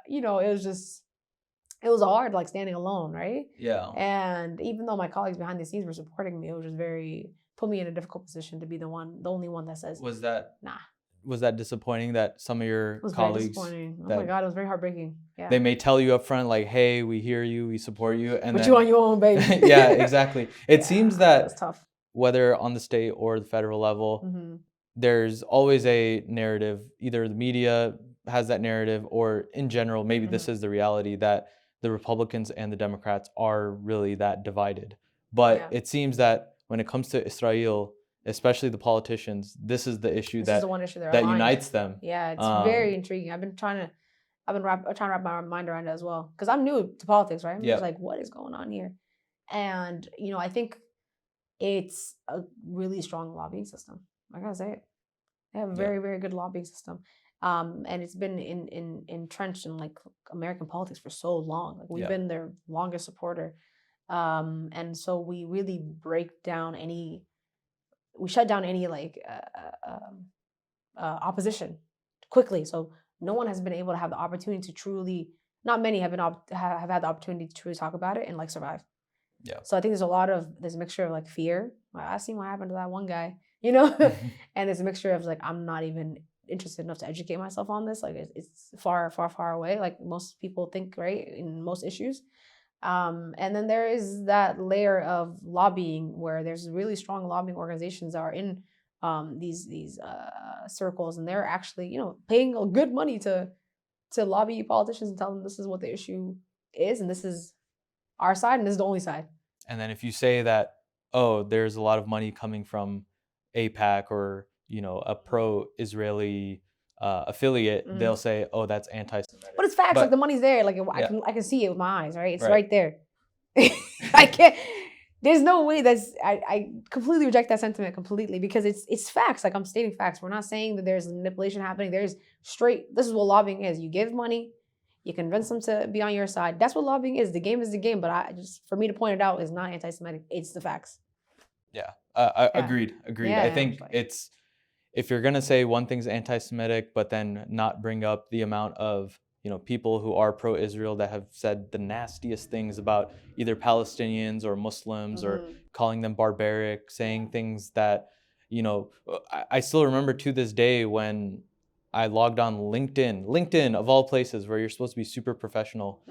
it was hard, like standing alone, right? Yeah. And even though my colleagues behind the scenes were supporting me, it was just put me in a difficult position to be the only one that says, Was that nah. Was that disappointing that some of your colleagues? Very disappointing. Oh my God, it was very heartbreaking. Yeah. They may tell you up front, like, hey, we hear you, we support you. And but you on your own, baby. Yeah, exactly. It seems that it's tough. Whether on the state or the federal level, mm-hmm. there's always a narrative. Either the media has that narrative, or in general, maybe mm-hmm. this is the reality, that the Republicans and the Democrats are really that divided. But it seems that when it comes to Israel, especially the politicians, this is the issue that unites them. Yeah, it's very intriguing. I've been trying to wrap my mind around it as well, because I'm new to politics, right? I'm just like, what is going on here? And I think it's a really strong lobbying system. I gotta say it. They have a very, very good lobbying system. And it's been entrenched in like American politics for so long. Like we've been their longest supporter. And so we really shut down any like opposition quickly. So no one has been able to have the opportunity to truly, not many have had the opportunity to truly talk about it and like survive. Yeah. So I think there's a mixture of like fear. I seen what happened to that one guy, and there's a mixture of like, I'm not even interested enough to educate myself on this. Like it's far, far, far away. Like most people think, right, in most issues. And then there is that layer of lobbying where there's really strong lobbying organizations that are in these circles, and they're actually paying good money to lobby politicians and tell them this is what the issue is, and this is our side, and this is the only side. And then if you say that, oh, there's a lot of money coming from AIPAC or a pro-Israeli affiliate, they'll say, oh, that's anti-Semitic. But it's facts. Like the money's there. Like I can see it with my eyes, right? It's right there. I can't. There's no way I completely reject that sentiment completely, because it's facts. Like I'm stating facts. We're not saying that there's manipulation happening. This is what lobbying is. You give money, you convince them to be on your side. That's what lobbying is. The game is the game. But for me to point it out is not anti-Semitic. It's the facts. Yeah. Agreed. Yeah, I think it's, if you're going to say one thing's anti-Semitic, but then not bring up the amount of, people who are pro-Israel that have said the nastiest things about either Palestinians or Muslims, or calling them barbaric, saying things that, I still remember to this day when I logged on LinkedIn of all places where you're supposed to be super professional.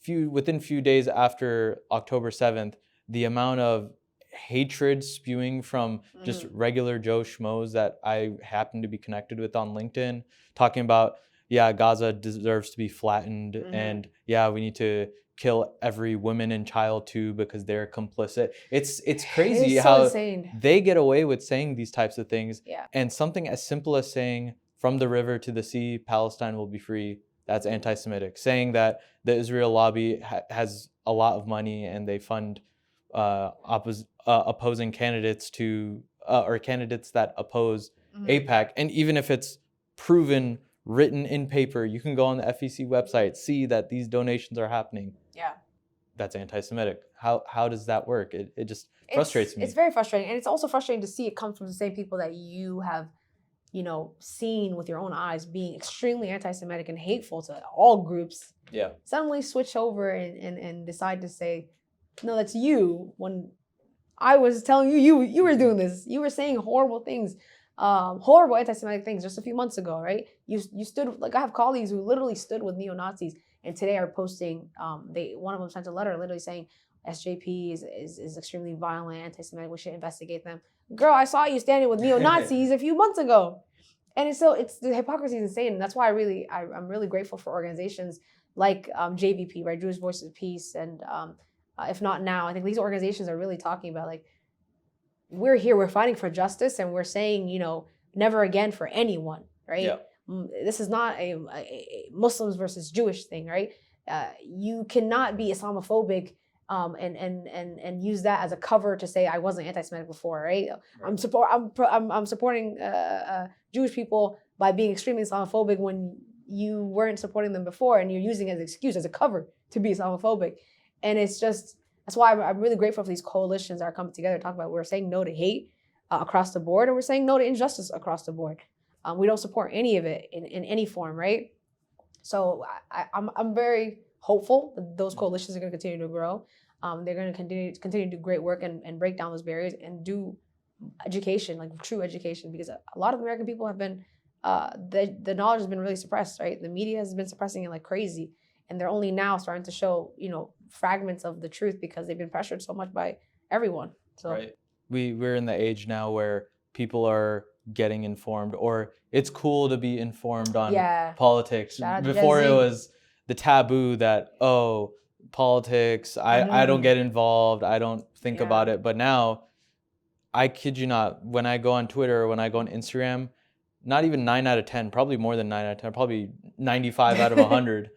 Within few days after October 7th, the amount of hatred spewing from just regular Joe Schmoes that I happen to be connected with on LinkedIn, talking about, Gaza deserves to be flattened, and we need to kill every woman and child too because they're complicit. It's crazy how they get away with saying these types of things. And something as simple as saying, from the river to the sea, Palestine will be free, that's anti-Semitic. Saying that the Israel lobby has a lot of money and they fund opposing candidates or candidates that oppose AIPAC. And even if it's proven, written in paper, you can go on the FEC website, see that these donations are happening. That's anti-Semitic. How does that work? It just frustrates me. It's very frustrating. And it's also frustrating to see it come from the same people that you have seen with your own eyes being extremely anti-Semitic and hateful to all groups. Suddenly switch over and decide to say, no, that's you, when I was telling you were doing this. You were saying horrible things, horrible anti-Semitic things just a few months ago, right? You stood, like I have colleagues who literally stood with neo-Nazis and today are posting, one of them sent a letter literally saying SJP is extremely violent, anti-Semitic, we should investigate them. Girl, I saw you standing with neo-Nazis a few months ago. And it's the hypocrisy is insane. And that's why I'm really grateful for organizations like JVP, right? Jewish Voices of Peace, and if not now, I think these organizations are really talking about, like, we're here, we're fighting for justice, and we're saying, never again for anyone, right? This is not a Muslims versus Jewish thing, right? You cannot be Islamophobic and use that as a cover to say I wasn't anti-Semitic before, right? I'm supporting Jewish people by being extremely Islamophobic when you weren't supporting them before, and you're using it as an excuse, as a cover to be Islamophobic. And it's just, that's why I'm really grateful for these coalitions that are coming together to talk about, we're saying no to hate across the board, and we're saying no to injustice across the board. We don't support any of it in any form, right? So I'm very hopeful that those coalitions are going to continue to grow. They're going to continue to do great work and break down those barriers and do education, like true education, because a lot of American people have been, the knowledge has been really suppressed, right? The media has been suppressing it like crazy, and they're only now starting to show, fragments of the truth because they've been pressured so much by everyone. So right. We're in the age now where people are getting informed, or it's cool to be informed on politics. Before it was the taboo that, oh, politics, I don't get involved, I don't think about it. But now, I kid you not, when I go on Twitter or when I go on Instagram, not even 9 out of 10, probably more than 9 out of 10, probably 95 out of 100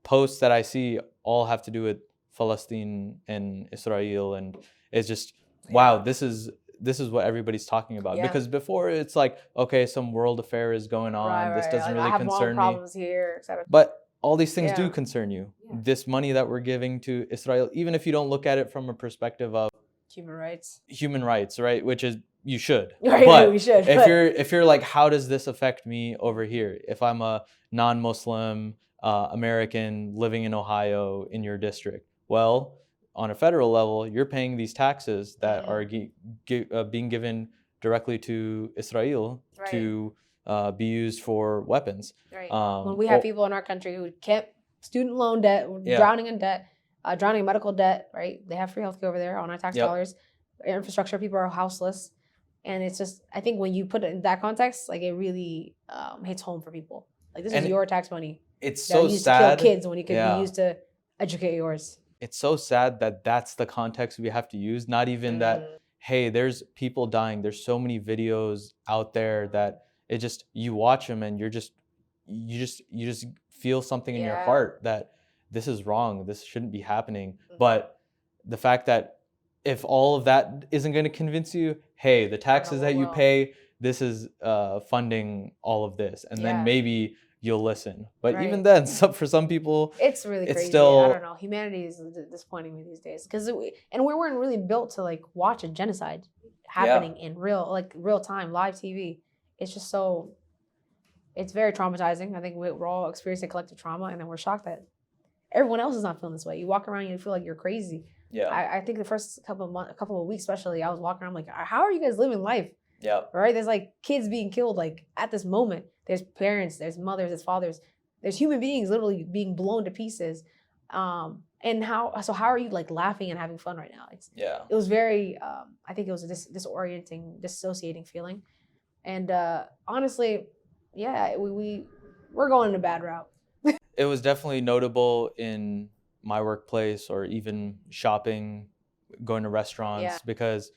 posts that I see all have to do with Palestine and Israel. And it's just, wow, this is what everybody's talking about. Because before it's like, okay, some world affair is going on. This doesn't really concern me. Problems here, etc. But all these things do concern you. This money that we're giving to Israel, even if you don't look at it from a perspective of human rights, right? Which is, you should. Right, but we should. If you're like, how does this affect me over here? If I'm a non-Muslim American living in Ohio in your district, well, on a federal level, you're paying these taxes that are being given directly to Israel to be used for weapons. Right. When we have people in our country who kept student loan debt, drowning in debt, drowning in medical debt, right? They have free healthcare over there on our tax dollars. Infrastructure, people are houseless. And it's just, I think when you put it in that context, like, it really hits home for people. Like, this is your tax money. It's so sad. To kill kids when it could be used to educate yours. It's so sad that that's the context we have to use. Not even that, hey, there's people dying. There's so many videos out there that it just, you watch them and you just feel something in your heart that this is wrong. This shouldn't be happening. But the fact that if all of that isn't going to convince you, hey, the taxes that you pay, this is funding all of this. And then maybe you'll listen. But even then, for some people, it's really crazy. Still, I don't know. Humanity is disappointing me these days. Because we weren't really built to, like, watch a genocide happening in real time, live TV. It's just so, it's very traumatizing. I think we're all experiencing collective trauma, and then we're shocked that everyone else is not feeling this way. You walk around and you feel like you're crazy. Yeah. I think the first couple of weeks, especially, I was walking around like, how are you guys living life? Yeah. Right? There's, like, kids being killed, like, at this moment. There's parents, there's mothers, there's fathers, there's human beings literally being blown to pieces. And how are you, like, laughing and having fun right now? It was very, I think it was a disorienting, dissociating feeling. And honestly, we're going in a bad route. It was definitely notable in my workplace, or even shopping, going to restaurants, because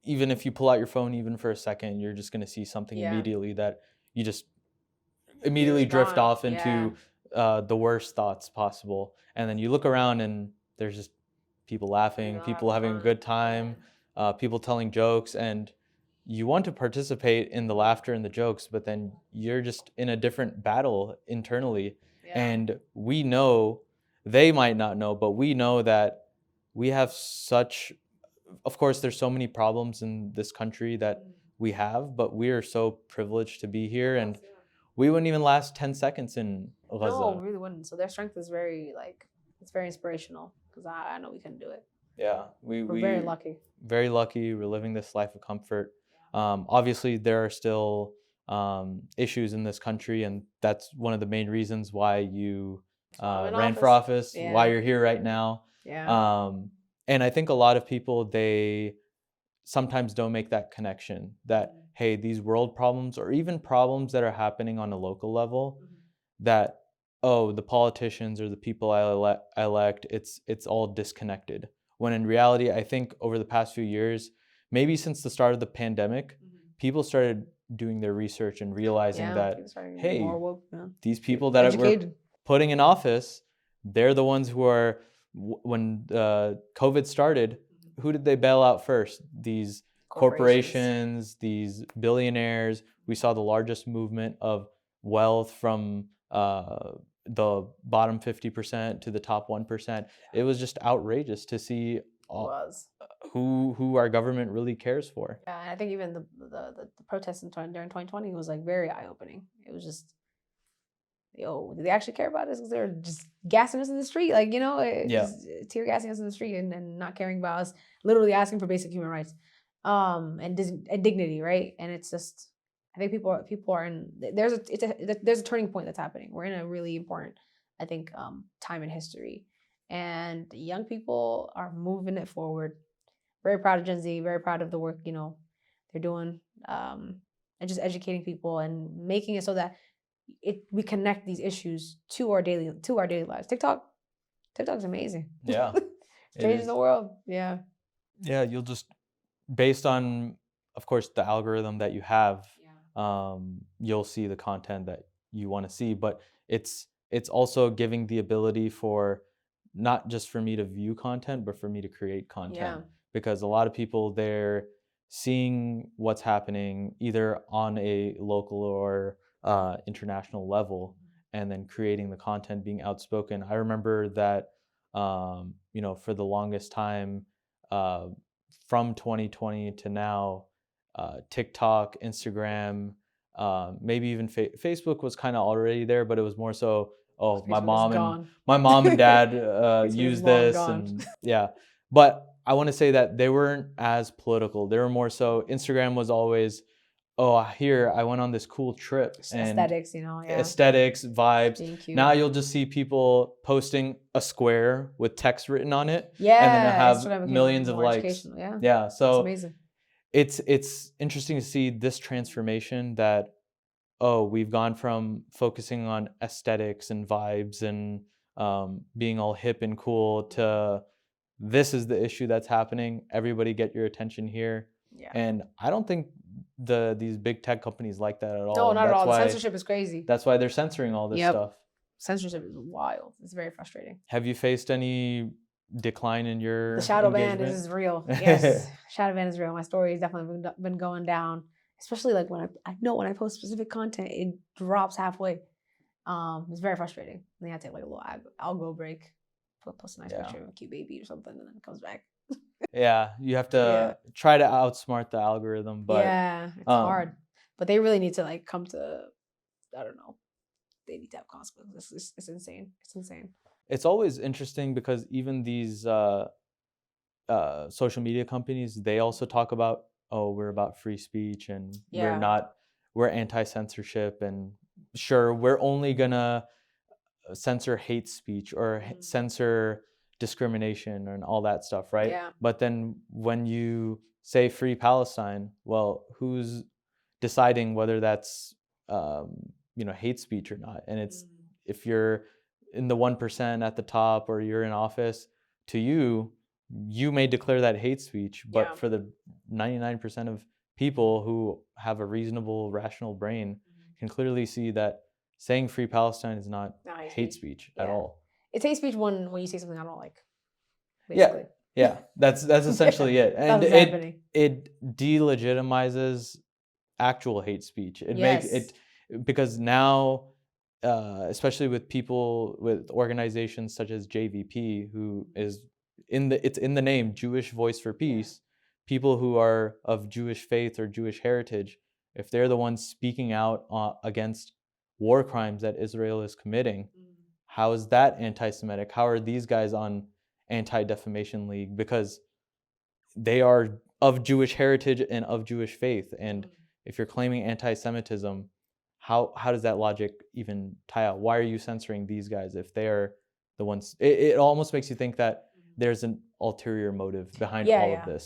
even if you pull out your phone even for a second, you're just going to see something immediately that you just immediately drift off into the worst thoughts possible. And then you look around and there's just people laughing, people having a good time, people telling jokes, and you want to participate in the laughter and the jokes, but then you're just in a different battle internally. And we know, they might not know, but we know that we have of course, there's so many problems in this country that we have, but we are so privileged to be here, and we wouldn't even last 10 seconds in Gaza. No, we really wouldn't. So their strength is very, like, it's very inspirational, because I know we couldn't do it. Yeah. We're very lucky. Very lucky. We're living this life of comfort. Obviously, there are still issues in this country, and that's one of the main reasons why you ran for office, why you're here right now. And I think a lot of people, they sometimes don't make that connection that, hey, these world problems, or even problems that are happening on a local level, that, oh, the politicians or the people I elect, it's all disconnected. When in reality, I think over the past few years, maybe since the start of the pandemic, people started doing their research and realizing that, hey, these people that we're putting in office, they're the ones who are, when COVID started, who did they bail out first? These corporations, these billionaires. We saw the largest movement of wealth from the bottom 50% to the top 1%. It was just outrageous to see who our government really cares for. Yeah, and I think even the protests during 2020 was, like, very eye-opening. It was just, yo, do they actually care about us? Because they're just gassing us in the street, like, you know, just tear gassing us in the street and not caring about us, literally asking for basic human rights, and dignity, right? And it's just, I think people are in, there's a turning point that's happening. We're in a really important, I think, time in history, and young people are moving it forward. Very proud of Gen Z, very proud of the work, you know, they're doing, and just educating people and making it so that we connect these issues to our daily lives. TikTok's amazing. Yeah. It's changing the world. Yeah. Yeah, you'll just, based on, of course, the algorithm that you have, you'll see the content that you want to see, but it's also giving the ability for not just for me to view content, but for me to create content. Yeah. Because a lot of people, they're seeing what's happening either on a local or international level, and then creating the content, being outspoken. I remember that, you know, for the longest time, from 2020 to now, TikTok, Instagram, maybe even Facebook was kind of already there, but it was more so, oh, my mom and dad use this, and yeah. But I want to say that they weren't as political. They were more so, Instagram was always, oh, here, I went on this cool trip. And aesthetics, you know, aesthetics, vibes. Now you'll just see people posting a square with text written on it. Yeah. And then it have millions of likes. Yeah. So it's amazing. It's interesting to see this transformation that, oh, we've gone from focusing on aesthetics and vibes and being all hip and cool to, this is the issue that's happening. Everybody get your attention here. Yeah. And I don't think these big tech companies like that at all. No, not at all. The censorship is crazy. That's why they're censoring all this stuff. Censorship is wild. It's very frustrating. Have you faced any decline in your The shadow ban is real. Yes. Shadow ban is real. My story has definitely been going down. Especially like when I know when I post specific content, it drops halfway. It's very frustrating. And then I take like a little algo break. Post a nice picture of a cute baby or something, and then it comes back. Yeah, you have to try to outsmart the algorithm, but it's hard. But they really need to like come to, I don't know, they need to have consequences. It's insane. It's insane. It's always interesting because even these social media companies, they also talk about, oh, we're about free speech, and we're anti-censorship, and sure, we're only gonna censor hate speech or censor discrimination and all that stuff, right? Yeah. But then when you say free Palestine, well, who's deciding whether that's hate speech or not? And it's if you're in the 1% at the top or you're in office, to you may declare that hate speech, but for the 99% of people who have a reasonable, rational brain can clearly see that saying free Palestine is not hate speech at all. It's hate speech when you say something I don't like. Basically. Yeah. That's essentially it. And it delegitimizes actual hate speech. It makes it, because now, especially with people with organizations such as JVP, who is it's in the name, Jewish Voice for Peace, people who are of Jewish faith or Jewish heritage, if they're the ones speaking out against war crimes that Israel is committing, how is that anti-Semitic? How are these guys on Anti-Defamation League? Because they are of Jewish heritage and of Jewish faith. And if you're claiming anti-Semitism, how does that logic even tie out? Why are you censoring these guys if they are the ones? It almost makes you think that there's an ulterior motive behind all of this.